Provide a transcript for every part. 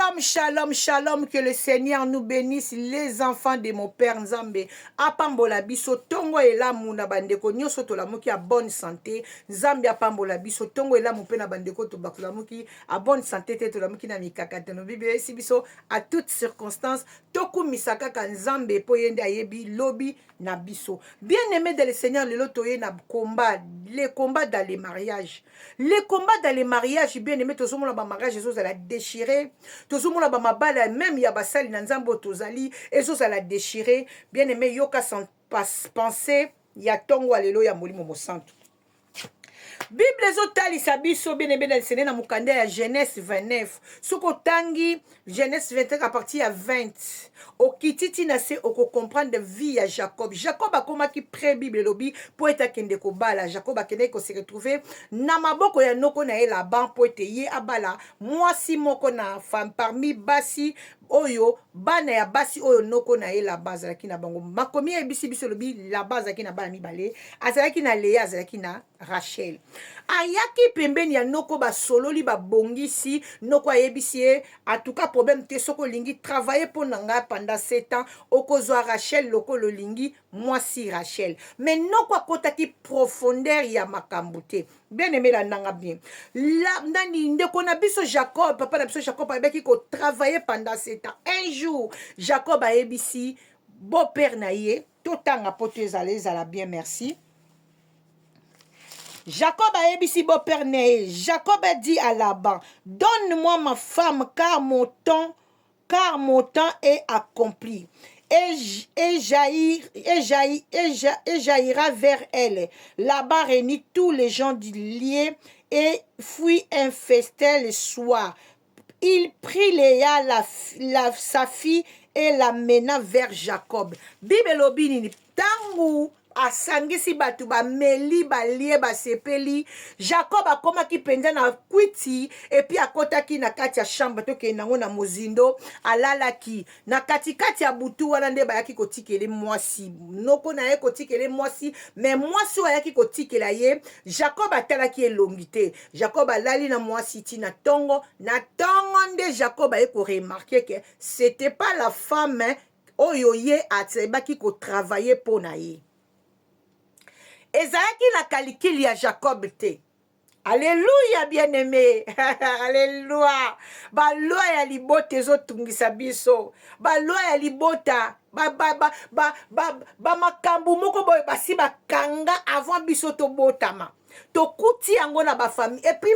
Shalom, shalom, shalom, que le Seigneur nous bénisse, les enfants de mon Père Nzambe. Apambola biso, tongo ela muna bandeko, nyoso to la muki a bonne santé. Nzambe apambola biso, tongo ela mupena bandeko to bakula muki a bonne santé, te to la muki na mikakate no bibe si biso à toutes circonstances. Toku misaka ka Nzambe po yende ayebi lobi na biso. Bien-aimé de le Seigneur, le lotoye na combat, les combats dans les mariages. Les combats dans les mariages, bien-aimé, to somo la ba mariage, ezo la déchirer. Tozomona ba mabala même ya basali na nzambo tozali ezoza la déchirer. Bien aimé yoka sans penser ya tongo alelo ya molimo mosantu. Bible ezotalisa biso bien aimé dans le Seigneur na mukanda ya Genèse 29. Soko tangi Genèse 25 à partir ya 20. Okititi na se oko comprendre vie ya Jacob. Jacob akomaki pré Bible lobi po eta kende ko bala. Jacob akende ko se retrouver na maboko ya noko na ye Laban po ete ye abala mwasi moko na femme parmi basi oyo bana ya basi oyo noko na ye Laban azalaki na bango. Makomi ya bisi biso lobi Laban azalaki na bana mibale, azalaki na Léa, azalaki na Rachel. Ayaki pembeni ya noko ba sololi ba bongisi noko ayebisi ye en tout cas problème te soko lingi travailler pour nanga pendant 7 ans okozwa Rachel loko lo lingi mwasi Rachel. Mais noko akotaki profondeur ya makambo te. Bien aimé la nanga bien. La nani ndeko na biso Jacob, papa na biso Jacob ayebaki ko travailler pendant 7 ans. Un jour Jacob ayebisi beau-père na ye totanga poto ezala bien merci. Jacob a ébissi beau-père né. Jacob a dit à Laban, donne-moi ma femme car mon temps est accompli. Et jaillira vers elle. Laban réunit tous les gens du lieu et fuit un festin le soir. Il prit Léa, sa fille, et la mena vers Jacob. Bible lobini tangu asangisi batu ba meli ba lie ba sepeli. Jacob akomaki penza na kwiti et puis akotaki na kati ya chambre toke nango na mozindo alalaki na katikati ya butu wana nde bayaki kotikele mwasi noko na ye kotikele mwasi mais mwasi ayaki kotikela ye. Jacob atalaki elongi te. Jacob alali na mwasi ti na tongo nde Jacob aye ko remarquer que c'était pas la femme oyo ye atebaki ko travailler pour na ye. Ezaki la calicule ya Jacob te. Alléluia bien-aimé. Alléluia. Ba loi ya libota ezotungisa biso. Ba loi ya libota ba makambu moko boy basi bakanga avant biso to botama. Tokuti yango na ba famille et puis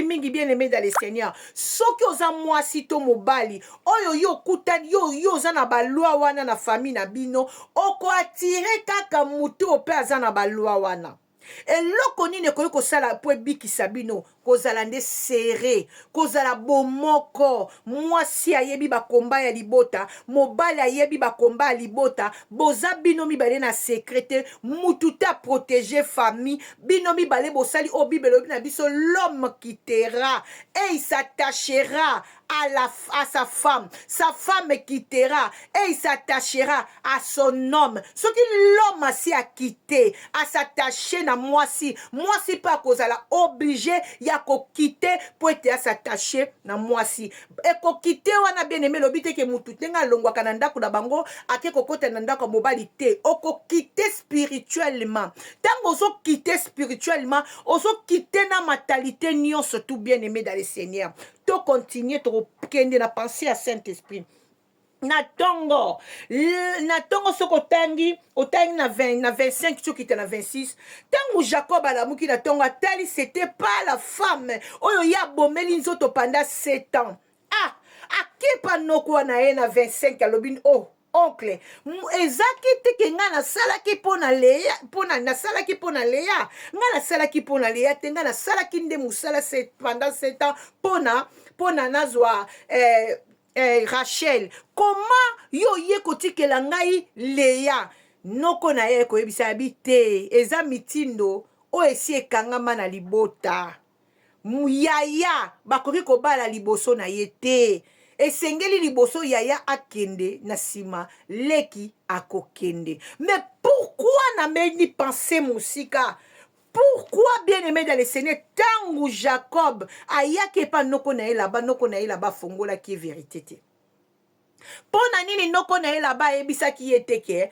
mingi bien-aimé dans le Seigneur. Soki oza mwasi to mobali oyo yo kutani yo oza na ba loi wana na famille na bino oko attirer kaka mutu ope aza na ba loi wana. Eloko nini ekoki kosala po ebikisa bino kozala nde serré kozala bomoko. Mwasi ayebi bakomba ya libota, mobali ayebi bakomba ya libota, boza bino mibale na secrète mutu ta protéger famille bino mibale bosali o Bible na biso l'homme quittera et il s'attachera à sa femme quittera et il s'attachera à son homme. Ce que l'homme si a quitté, à s'attacher na mwasi pas kozala obligé ya ko quitter pour être s'attacher na mwasi et ko quitter wana bien aimé lobite ke mutu tenga longwa kananda ku na bango ake kokota na ndako mobali te oko quitter spirituellement. Tango zo quitter spirituellement ozo quitter na mentalité nyonso tout bien aimé dans le Seigneur. To continuer to kende na penser à Saint-Esprit. Na tongo soko otangi na 25 tu qui était na 26 tango Jacob alamuki na tongo atali c'était pas la femme oyo ya bomeli nzoto pendant 7 ans. Ah akepa noko na ye na 25 alobini oh oncle ezaki te ke nga nasalaki pona Léa nasalaki pona Léa nga nasalaki pona Léa te nga nasalaki nde musala pendant 7 ans pona nazwa Rachel. Comment yo ye kotikela ngai Léa noko na ye koyebisa habite eza mitindo o esi ekangama na libota muyaya bakoki kobala liboso na ye te esengeli liboso yaya akende na sima leki akokende. Mais pourquoi na meni penser musika Pourquoi, bien-aimé dans le Seigneur, tangu Jacob ayake pa noko na ye là-bas fongola qui est vérité. Pona nini noko na ye là-bas ebisaki ye teke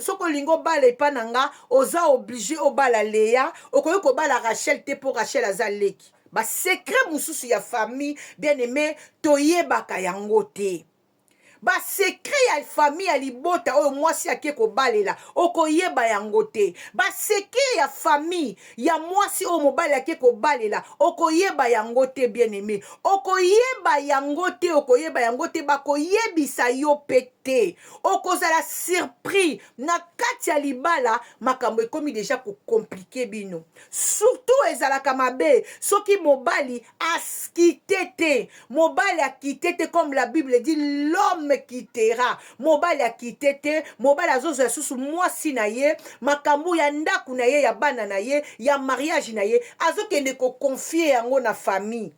soko lingo bala epa nanga oza obligé obala Léa okoki kobala Rachel te pour Rachel aza leki ba secret mususu ya famille bien-aimé toyebaka yango te. Ba secret ya famille ya libota oyo mwasi ake kobalela okoyeba yango te. Ba secret ya famille ya mwasi oyo mobali ake kobalela okoyeba yango te bien-aimé. Okoyeba yango te bakoyebisa yo pete. Okozala surpris na kati ya libala makambo ekomi deja ko compliqué bino. Surtout ezalaka mabe soki mobali askitete. Mobali akitete comme la Bible dit l'homme quittera. Mobali akitete, mobali azozo ya susu mwasi na ye, makambo ya ndaku na ye ya bana na ye, ya mariage na ye, azokende ko confier yango na famille.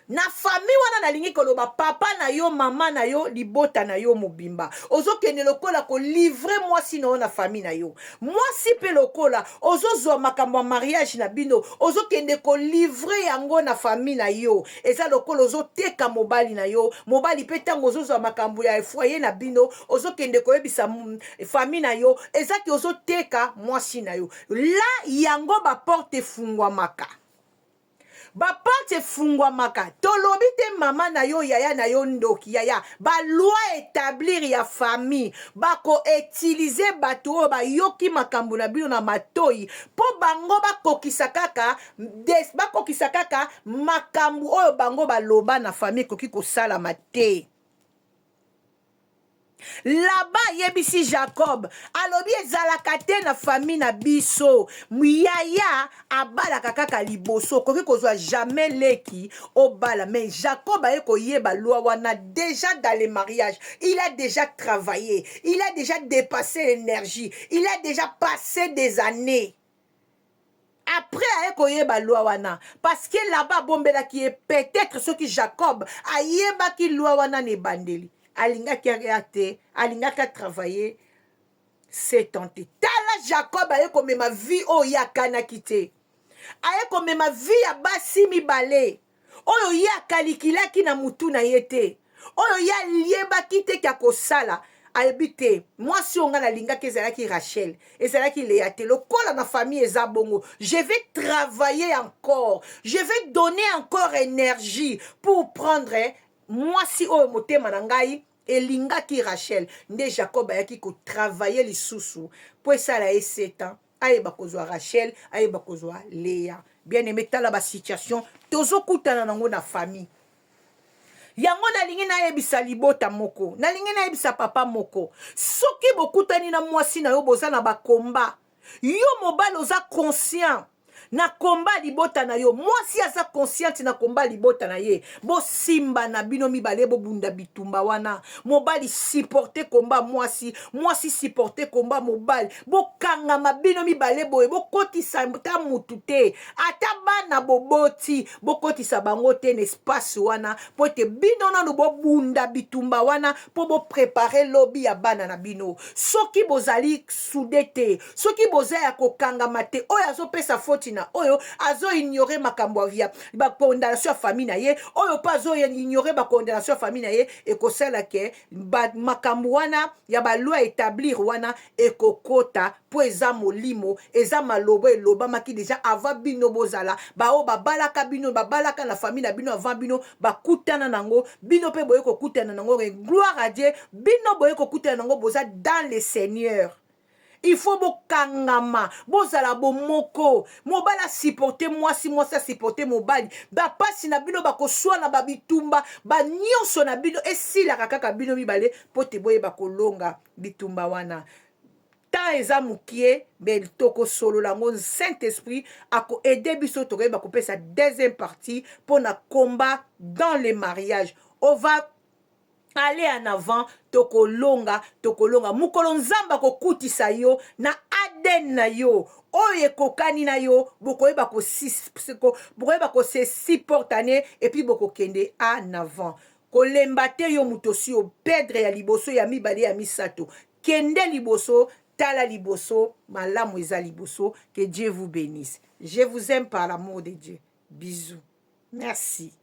Na famille wana nalingi koloba papa na yo mama na yo libota na yo mobimba ozokende lokola ko livrer mwasi na yo na famille na yo mwasi pe lokola ozozwa makambo ya mariage na bino ozokende ko livrer yango na famille na yo eza lokola ozoteka mobali na yo mobali pe tango ozozwa makambo ya foyer na bino ozokende koyebisa famille na yo ezaki ozoteka mwasi na yo la yango ba porte fungwamaka. Ba porte fungwamaka tolobi te mama na yo yaya na yo ndoki yaya ba loi établir ya famille bako utiliser bato oyo bayoki makambo na bino na matoi po bango bakokisa kaka makambo oyo bango baloba na famille koki kosalama te. Là-bas yebisi Jacob alobi ezalaka te na famille na biso yaya abalaka kaka liboso koki kozwa jamais leki obala mais Jacob aye koyeba loi wana déjà dans le mariage il a déjà travaillé il a déjà dépassé l'énergie il a déjà passé des années après aye koyeba loi wana parce que là-bas bombelaki ye peut-être ce que Jacob ayebaki loi wana ne bandeli alingaki ate alingaki travailler c'est tenté tala Jacob aye komema vie oyo yakanaki te aye komema vie ya basi mibale oyo ye akalikilaki na mutu na ye te oyo ye aliyebaki te kya kosala ayebi te mwasi oyo nga nalingaki ezalaki Rachel ezalaki Léa te lokola na famille eza bongo je vais travailler encore je vais donner encore énergie pour prendre mwasi oyo motema na ngai elingaki Rachel nde Jacob ayaki ko travailler lisusu po esala ye 7 ans ayeba kozwa Rachel ayeba kozwa Léa bien aimé tala ba situation tozokutana nango na famille yango nalingi nayebisa libota moko nalingi nayebisa papa moko soki bokutani na mwasi na yo boza na bakomba yo mobali oza conscient na komba libota na yo mwasi aza consciente na komba libota na ye bo simba na bino mibale bo bunda bitumba wana mobali supporter komba mwasi supporter komba mobali bo kanga mabino mibale boye bo kotisa ta mutu te ata bana boboti bo kotisa bango te na espace wana po te bino nanu bo bunda bitumba wana po bo préparer lobby ya bana na bino soki bozali soudete soki bozaya kokanga mate oyo azopesa foti na oyo azo ignorer makambo ya ba condamnation ya famille na ye oyo pa azo ignorer ba condamnation ya famille na ye ekosala ke makambo wana ya ba loi établir wana ekokota po eza molimo eza malobo elobamaki deja avant bino bozala bao babalaka bino babalaka na famille na bino avant bino bakutana nango bino pe boye kokutana nango gloire à Dieu bino boye kokutana nango boza dans le Seigneur. Il faut bokangama bozala bomoko mobala supporter mwasi supporter mobali ba pasi na bino bakoswana babitumba ba nyonso na bino esilaka kaka bino mibale pote boye bakolonga bitumba wana ta eza mukie bel toko solo lango Saint-Esprit ako aider biso tokoyeba kopesa deuxième partie pour na combat dans le mariage. On va aller en avant tokolonga mukolo nzamba kokutisa yo na aden na yo oyo ekokani na yo bokoyeba ko se supportane et puis bokokende en avant kolemba te yo mutosi o pedre ya liboso ya mibale ya misato kende liboso tala liboso malamu eza liboso. Que Dieu vous bénisse. Je vous aime par l'amour de Dieu. Bisous. Merci.